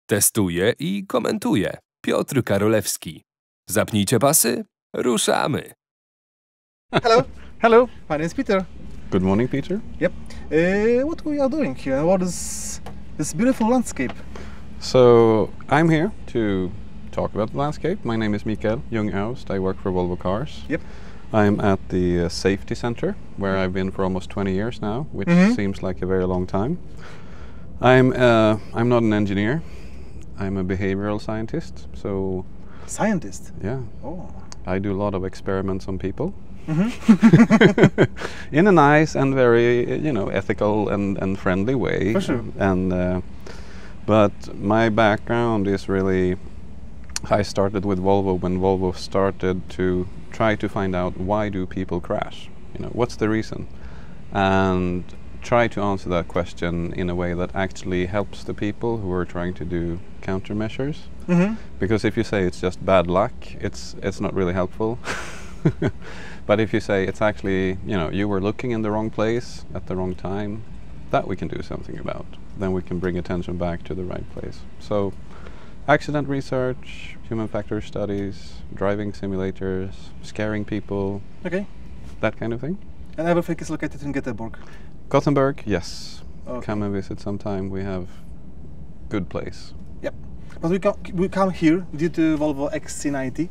Testuje i komentuje Piotr Karolewski. Zapnijcie pasy, ruszamy! Hello. Hello. My name is Peter. Good morning, Peter. Yep. What we are doing here? What is this beautiful landscape? So I'm here to talk about the landscape. My name is Mikael Ljung-Aust. I work for Volvo Cars. Yep. I'm at the safety center where I've been for almost 20 years now, which seems like a very long time. I'm not an engineer. I'm a behavioral scientist. So Scientist? yeah. Oh. I do a lot of experiments on people. In a nice and very, ethical and friendly way. For sure. And but my background is really, I started with Volvo when Volvo started to try to find out why do people crash? What's the reason? And try to answer that question in a way that actually helps the people who are trying to do countermeasures. Because if you say it's just bad luck, it's not really helpful. But if you say it's actually, you were looking in the wrong place at the wrong time, that we can do something about. Then we can bring attention back to the right place. So accident research, human factor studies, driving simulators, scaring people, Okay. that kind of thing. And everything is located in Göteborg. Gothenburg, yes. Okay. Come and visit sometime. We have good place. Yep. But we come here due to Volvo XC90.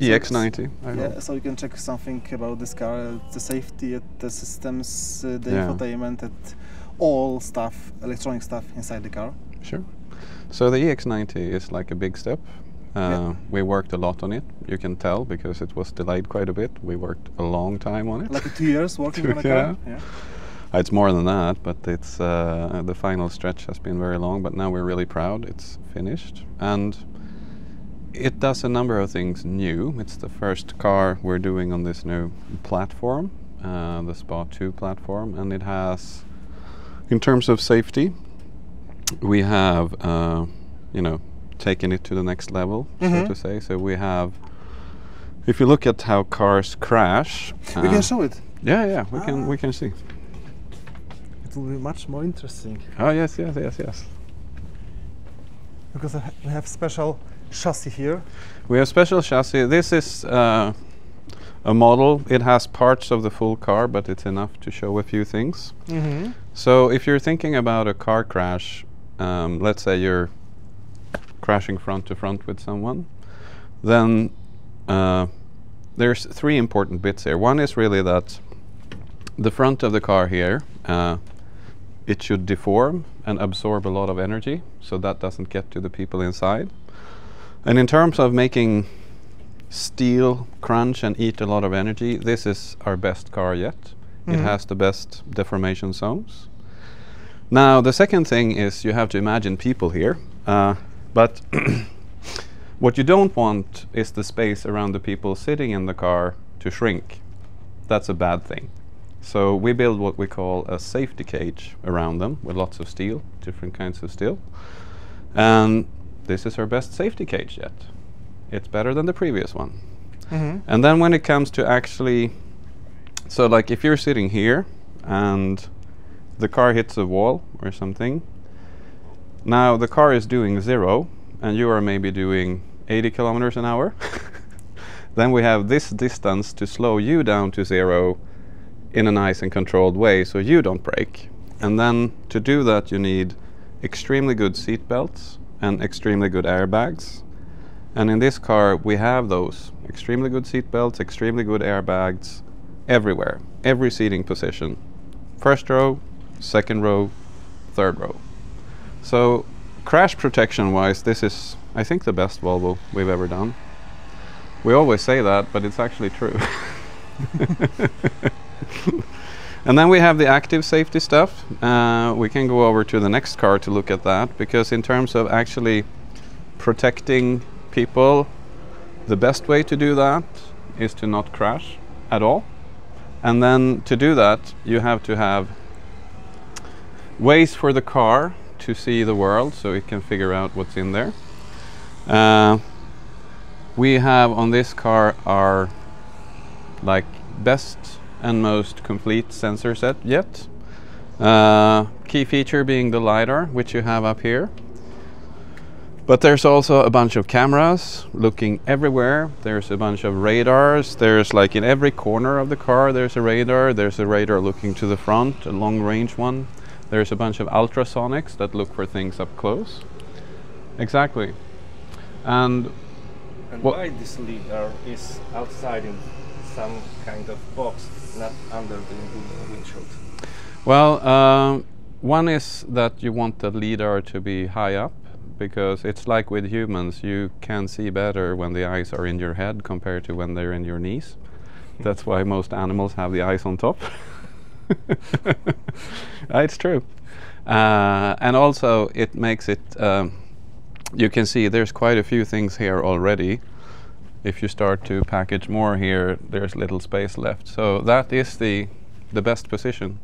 EX90. I Yeah, hope. so you can check something about this car, the safety, the systems, the Yeah. infotainment, all stuff, electronic stuff inside the car. Sure. So the EX90 is like a big step. Yeah. We worked a lot on it. You can tell because it was delayed quite a bit. We worked a long time on it. Like 2 years working on a Yeah. car. Yeah. It's more than that, but it's the final stretch has been very long. But now we're really proud. It's finished, and it does a number of things new. It's the first car we're doing on this new platform, the SPA 2 platform, and it has, in terms of safety, we have taken it to the next level, so to say. So we have, if you look at how cars crash, We can show it. yeah, we can see. It will be much more interesting Oh yes. because we have special chassis here. We have special chassis. This is a model. It has parts of the full car, but it's enough to show a few things. So if you're thinking about a car crash, let's say you're crashing front to front with someone, then there's 3 important bits here. One is really that the front of the car here, it should deform and absorb a lot of energy, so that doesn't get to the people inside. And in terms of making steel crunch and eat a lot of energy, this is our best car yet. It has the best deformation zones. Now the second thing is you have to imagine people here, but what you don't want is the space around the people sitting in the car to shrink. That's a bad thing. So we build what we call a safety cage around them with lots of steel, different kinds of steel. And this is our best safety cage yet. It's better than the previous one. And then when it comes to actually, so like if you're sitting here and the car hits a wall or something, now the car is doing 0 and you are maybe doing 80 kilometers an hour. Then we have this distance to slow you down to 0 in a nice and controlled way so you don't break. And then to do that you need extremely good seat belts and extremely good airbags. And in this car we have those extremely good seat belts, extremely good airbags everywhere, every seating position. First row, second row, third row. So crash protection wise, this is, I think, the best Volvo we've ever done. We always say that, but it's actually true. And then we have the active safety stuff. We can go over to the next car to look at that, because in terms of actually protecting people, the best way to do that is to not crash at all. And then to do that, you have to have ways for the car to see the world so it can figure out what's in there. We have on this car our best and most complete sensor set yet. Key feature being the LiDAR, which you have up here. But there's also a bunch of cameras looking everywhere. There's a bunch of radars. There's like in every corner of the car there's a radar. There's a radar looking to the front, a long range one. There's a bunch of ultrasonics that look for things up close. Exactly. And why this lidar is outside in some kind of box, not under the windshield? Well, one is that you want the lidar to be high up, because it's like with humans, you can see better when the eyes are in your head compared to when they're in your knees. That's why most animals have the eyes on top. It's true. And also it makes it, you can see there's quite a few things here already. If you start to package more here, there's little space left. So that is the best position.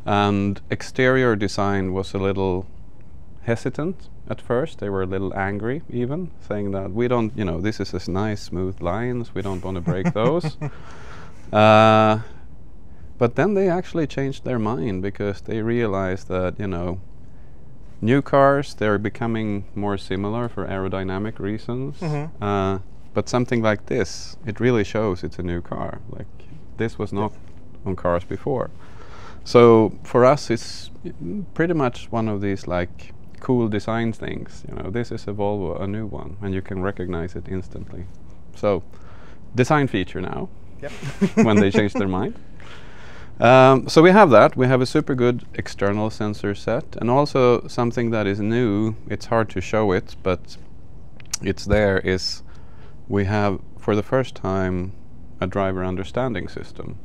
And exterior design was a little hesitant at first. They were a little angry even, saying that we don't, you know, this is this nice smooth lines, we don't want to break those. But then they actually changed their mind, because they realized that, you know, new cars, they're becoming more similar for aerodynamic reasons. But something like this, it really shows it's a new car. Like, this was not on cars before. So for us, it's pretty much one of these like cool design things. You know, this is a Volvo, a new one, and you can recognize it instantly. So, design feature now. Yep. When they changed their mind. So we have that. We have a super good external sensor set, and also something that is new. It's hard to show it, but it's there. Is we have for the first time a driver understanding system.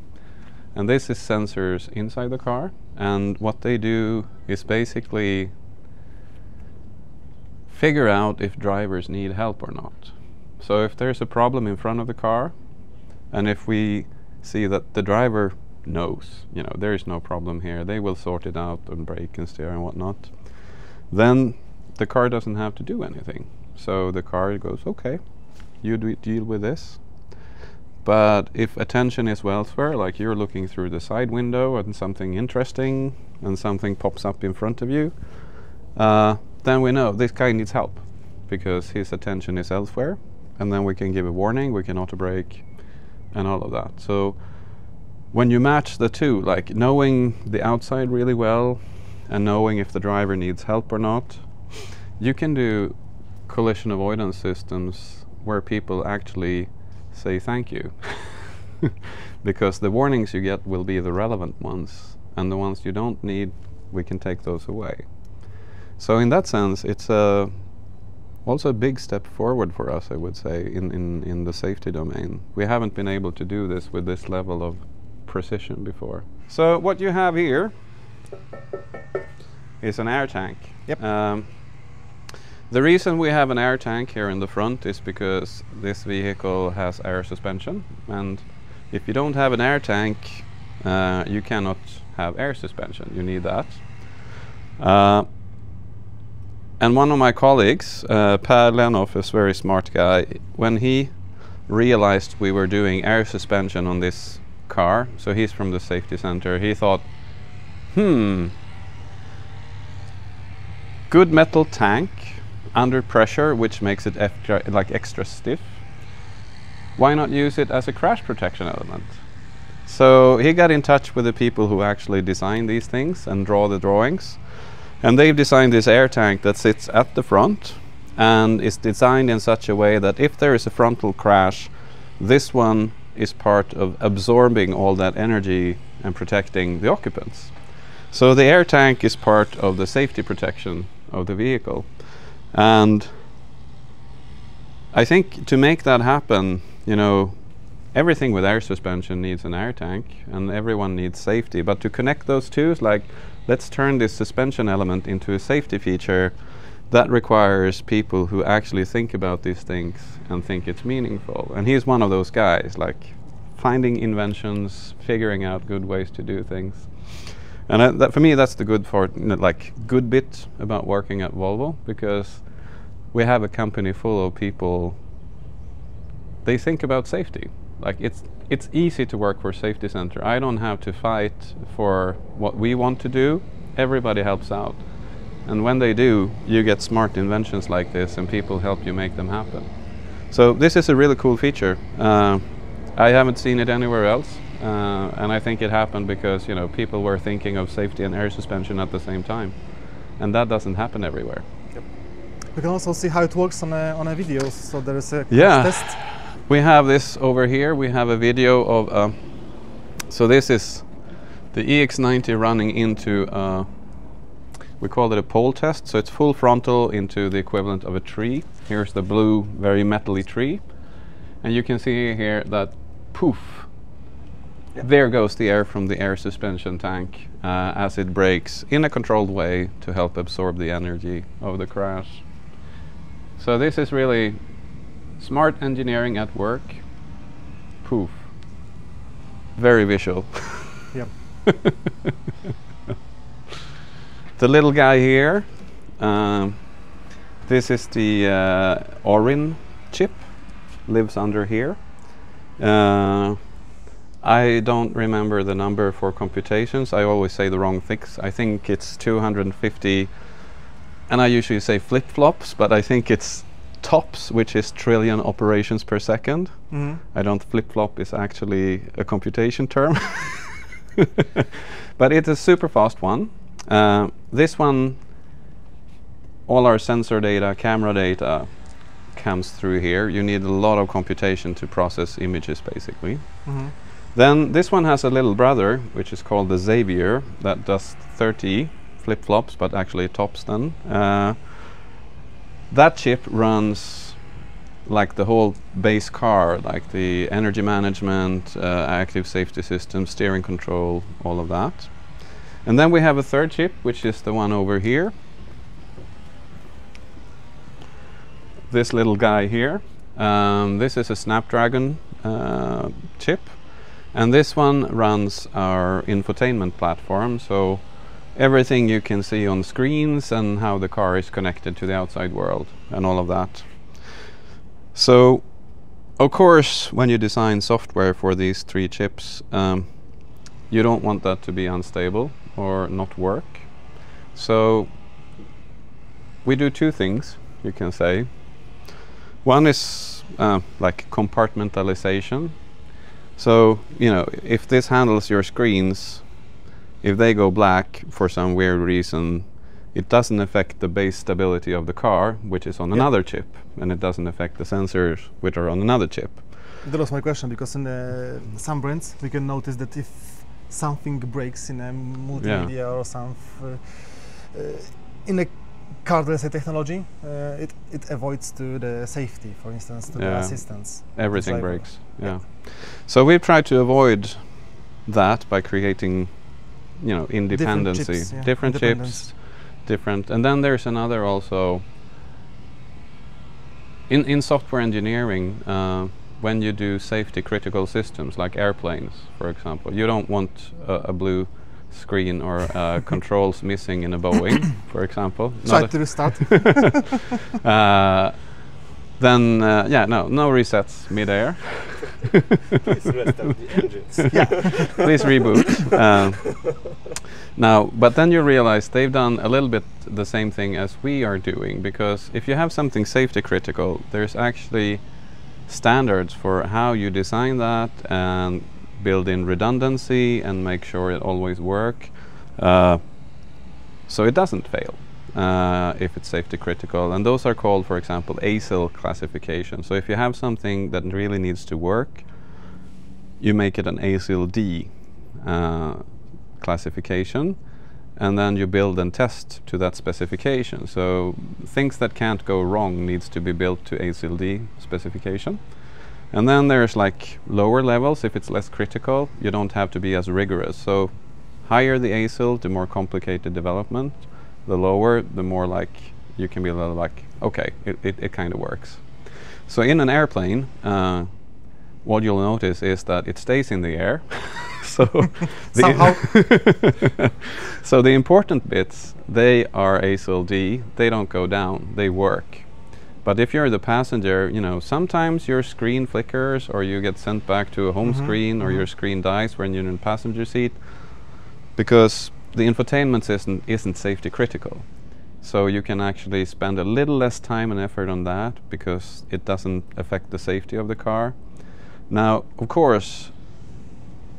And this is sensors inside the car, and what they do is basically figure out if drivers need help or not. So if there's a problem in front of the car, and if we see that the driver knows, you know, there is no problem here, they will sort it out and brake and steer and whatnot, then the car doesn't have to do anything. So the car goes, okay, you deal with this. But if attention is elsewhere, like you're looking through the side window and something interesting and something pops up in front of you, then we know this guy needs help because his attention is elsewhere, and then we can give a warning, we can auto brake and all of that. So when you match the two, like knowing the outside really well and knowing if the driver needs help or not, you can do collision avoidance systems where people actually say thank you. Because the warnings you get will be the relevant ones, and the ones you don't need, we can take those away. So in that sense, it's also a big step forward for us, I would say, in the safety domain. We haven't been able to do this with this level of precision before. So what you have here is an air tank. Yep. The reason we have an air tank here in the front is because this vehicle has air suspension, and if you don't have an air tank, you cannot have air suspension. You need that. And one of my colleagues, Per Lenoff, is a very smart guy. When he realized we were doing air suspension on this car, so he's from the safety center, he thought, good metal tank under pressure, which makes it extra stiff. Why not use it as a crash protection element? So he got in touch with the people who actually design these things and draw the drawings. And they've designed this air tank that sits at the front and is designed in such a way that if there is a frontal crash, this one is part of absorbing all that energy and protecting the occupants. So the air tank is part of the safety protection of the vehicle. And I think to make that happen, you know, everything with air suspension needs an air tank, and everyone needs safety. But to connect those two is like, let's turn this suspension element into a safety feature. That requires people who actually think about these things and think it's meaningful. And he's one of those guys, like finding inventions, figuring out good ways to do things. And that, for me, that's the good bit about working at Volvo, because we have a company full of people, they think about safety. Like it's easy to work for Safety Center. I don't have to fight for what we want to do. Everybody helps out. And when they do, you get smart inventions like this, and people help you make them happen. So this is a really cool feature. I haven't seen it anywhere else, and I think it happened because people were thinking of safety and air suspension at the same time, and that doesn't happen everywhere. Yep. We can also see how it works on a video. So there is a test. We have this over here. We have a video of. So this is the EX90 running into. We call it a pole test. So it's full frontal into the equivalent of a tree. Here's the blue, very metally tree, and you can see here that poof. Yep. There goes the air from the air suspension tank as it brakes in a controlled way to help absorb the energy of the crash. So this is really smart engineering at work. Poof. Very visual. Yep. The little guy here, this is the Orin chip, lives under here. I don't remember the number for computations. I always say the wrong things. I think it's 250, and I usually say flip-flops, but I think it's TOPS, which is trillion operations per second. I don't flip-flop is actually a computation term. But it's a super fast one. This one, all our sensor data, camera data comes through here. You need a lot of computation to process images, basically. Then this one has a little brother, which is called the Xavier, that does 30 flip-flops, but actually tops then. That chip runs like the whole base car, like the energy management, active safety system, steering control, all of that. And then we have a third chip, which is the one over here. This little guy here. This is a Snapdragon chip. And this one runs our infotainment platform. So everything you can see on screens and how the car is connected to the outside world and all of that. So, of course, when you design software for these three chips, you don't want that to be unstable or not work. So we do two things, you can say. One is like compartmentalization. So, if this handles your screens, if they go black for some weird reason, it doesn't affect the base stability of the car, which is on another chip, and it doesn't affect the sensors, which are on another chip. That was my question, because in some brands we can notice that if something breaks in a multimedia or some in a car, let's say, technology, it avoids to the safety, for instance, to the assistance. Everything breaks. So we've tried to avoid that by creating, independency, different chips, different. And then there's another also. In software engineering, when you do safety critical systems like airplanes, for example, you don't want a blue screen or controls missing in a Boeing, for example. Try to restart. Then, no resets mid-air. Please restart the engines. Please reboot. Now, but then you realize they've done a little bit the same thing as we are doing, because if you have something safety critical, there's actually standards for how you design that and build in redundancy and make sure it always works, so it doesn't fail if it's safety critical. And those are called, for example, ASIL classification. So if you have something that really needs to work, you make it an ASIL D classification, and then you build and test to that specification. So things that can't go wrong needs to be built to ASIL D specification. And then there's like lower levels. If it's less critical, you don't have to be as rigorous. So higher the ASIL, the more complicated development. The lower, the more like you can be a little like, okay, it kind of works. So in an airplane, what you'll notice is that it stays in the air. So so the important bits, they are ASIL D. They don't go down. They work. But if you're the passenger, sometimes your screen flickers, or you get sent back to a home screen, or your screen dies when you're in the passenger seat, because the infotainment system isn't safety critical. So you can actually spend a little less time and effort on that because it doesn't affect the safety of the car. Now, of course,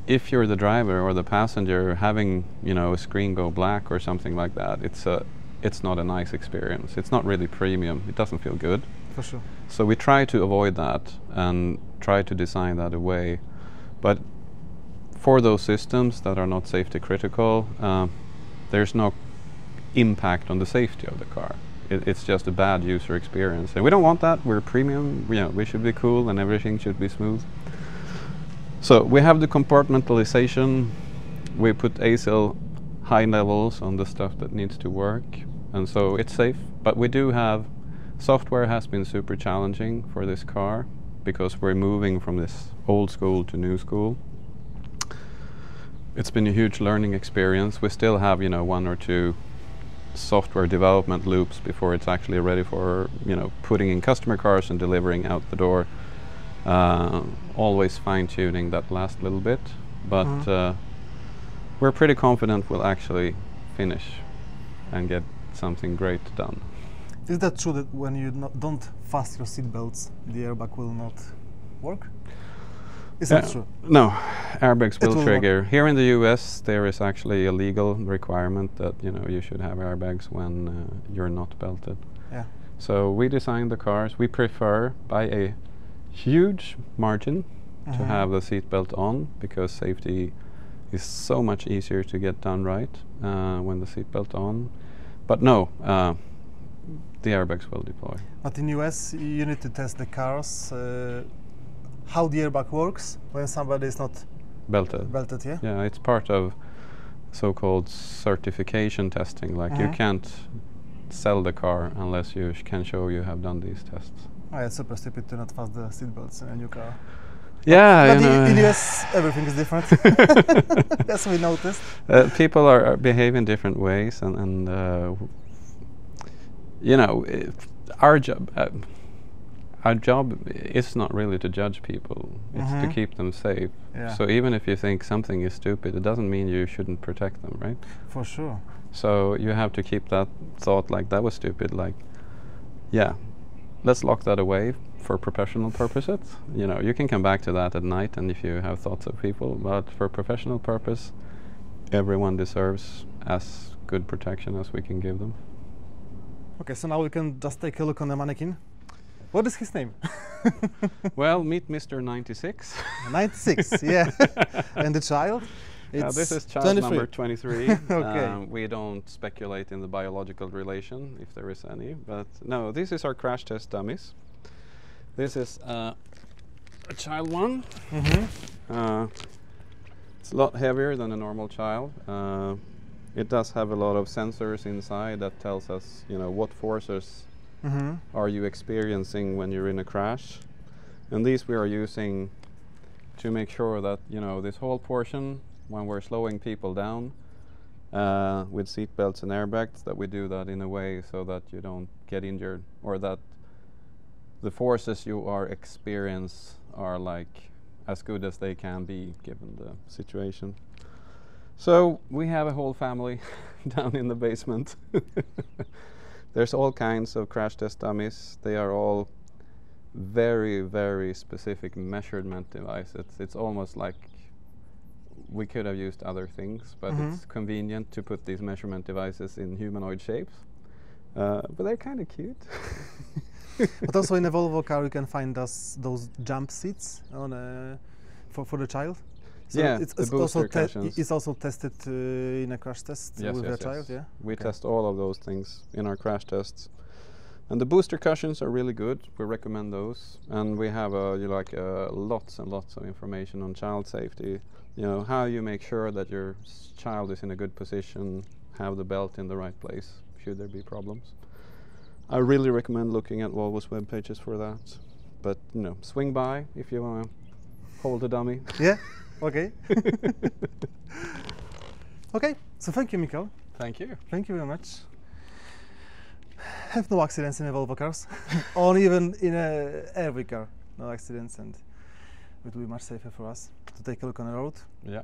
if you're the driver or the passenger, having a screen go black or something like that, it's not a nice experience. It's not really premium. It doesn't feel good. For sure. So we try to avoid that and try to design that away. But for those systems that are not safety critical, there's no impact on the safety of the car. It's just a bad user experience, and we don't want that. We're premium. We should be cool, and everything should be smooth. So we have the compartmentalization. We put ASIL high levels on the stuff that needs to work, and so it's safe. But we do have software has been super challenging for this car because we're moving from this old school to new school. It's been a huge learning experience. We still have, 1 or 2 software development loops before it's actually ready for, putting in customer cars and delivering out the door. Always fine-tuning that last little bit, but we're pretty confident we'll actually finish and get something great done. Is that true that when you don't fasten your seatbelts, the airbag will not work? Is that true? No, airbags will trigger. Work. Here in the US, there is actually a legal requirement that you should have airbags when you're not belted. Yeah. So we designed the cars. We prefer by a huge margin to have the seatbelt on because safety is so much easier to get done right when the seatbelt on. But no, the airbags will deploy. But in US, you need to test the cars. How the airbag works when somebody is not belted. Belted, yeah? Yeah, it's part of so-called certification testing. Like you can't sell the car unless you can show you have done these tests. Oh, yeah, it's super stupid to not fasten the seatbelts in a new car. Yeah, but in US, everything is different. As we noticed. People are behave in different ways, and our job. Our job is not really to judge people, it's to keep them safe. Yeah. So even if you think something is stupid, it doesn't mean you shouldn't protect them, right? For sure. So you have to keep that thought like that was stupid, like, yeah, let's lock that away for professional purposes. You can come back to that at night and if you have thoughts of people, but for professional purpose, everyone deserves as good protection as we can give them. Okay, so now we can just take a look on the mannequin. What is his name? Well, meet Mr. 96. 96, yeah. And the child? This is child 23. number 23. Okay. We don't speculate in the biological relation, if there is any. But no, this is our crash test dummies. This is a child one. It's a lot heavier than a normal child. It does have a lot of sensors inside that tells us, what forces are you experiencing when you're in a crash. And these we are using to make sure that, this whole portion, when we're slowing people down with seat belts and airbags, that we do that in a way so that you don't get injured, or that the forces you are experience are like as good as they can be given the situation. So we have a whole family down in the basement. There's all kinds of crash test dummies. They are all very, very specific measurement devices. It's almost like we could have used other things, but it's convenient to put these measurement devices in humanoid shapes. But they're kind of cute. But also in a Volvo car you can find those jump seats on for the child. So yeah, it's also tested in a crash test with a child. Yeah, we test all of those things in our crash tests, and the booster cushions are really good. We recommend those, and we have lots and lots of information on child safety. How you make sure that your child is in a good position, have the belt in the right place should there be problems. I really recommend looking at Volvo's web pages for that. But swing by if you want to hold a dummy. Yeah. Okay. Okay, so thank you, Mikael. Thank you. Thank you very much. Have no accidents in a Volvo cars, or even in every car. No accidents, and it will be much safer for us to take a look on the road. Yeah.